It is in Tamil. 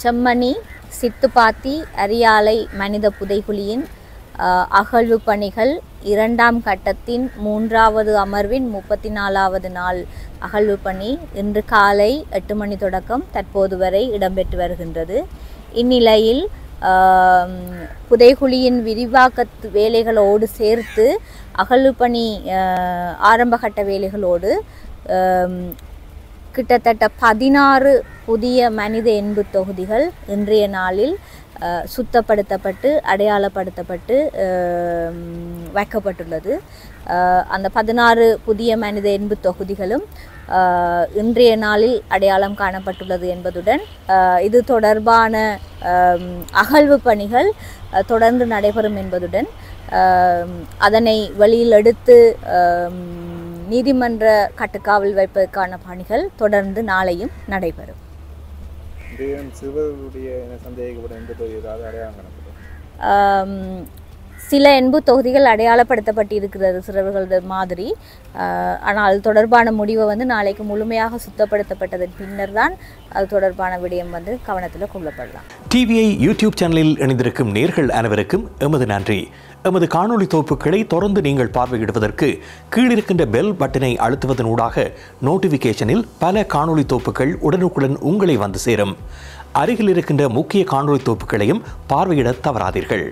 செம்மணி சித்துப்பாத்தி அரியாலை மனித புதைகுழியின் அகழ்வு பணிகள் 2ஆம் கட்டத்தின் 3வது அமர்வின் 34வது நாள் அகழ்வு பணி இன்று காலை 8 மணி தொடக்கம் தற்போது வரை இடம்பெற்று வருகின்றது. இந்நிலையில் புதைகுழியின் விரிவாக்க வேலைகளோடு சேர்த்து அகழ்வு பணி ஆரம்பகட்ட வேலைகளோடு கிட்டத்தட்ட 16 புதிய மனித எண்பு தொகுதிகள் இன்றைய நாளில் சுத்தப்படுத்தப்பட்டு அடையாளப்படுத்தப்பட்டு வைக்கப்பட்டுள்ளது. அந்த 16 புதிய மனித எண்பு தொகுதிகளும் இன்றைய நாளில் அடையாளம் காணப்பட்டுள்ளது என்பதுடன் இது தொடர்பான அகழ்வு பணிகள் தொடர்ந்து நடைபெறும் என்பதுடன் அதனை வெளியில் எடுத்து நீதிமன்ற கட்டுக்காவல் வைப்பதற்கான பணிகள் தொடர்ந்து நாளையும் நடைபெறும். சில எண்பு தொகுதிகள் அடையாளப்படுத்தப்பட்டிருக்கிறது சிறுவர்களது மாதிரி. ஆனால் அது தொடர்பான முடிவை நாளைக்கு முழுமையாக சுத்தப்படுத்தப்பட்டதன் பின்னர் தான் அது தொடர்பான விடயம் கவனத்தில் கொள்ளப்படலாம். டிவிஐ யூடியூப் சேனலில் இணைந்திருக்கும் நேர்கள் அனைவருக்கும் எமது நன்றி. எமது காணொளி தொகுப்புகளை தொடர்ந்து நீங்கள் பார்வையிடுவதற்கு கீழிருக்கின்ற பெல் பட்டனை அழுத்துவதனூடாக நோட்டிஃபிகேஷனில் பல காணொளி தொகுப்புகள் உடனுக்குடன் உங்களை வந்து சேரும். அருகில் இருக்கின்ற முக்கிய காணொளி தொகுப்புகளையும் பார்வையிட தவறாதீர்கள்.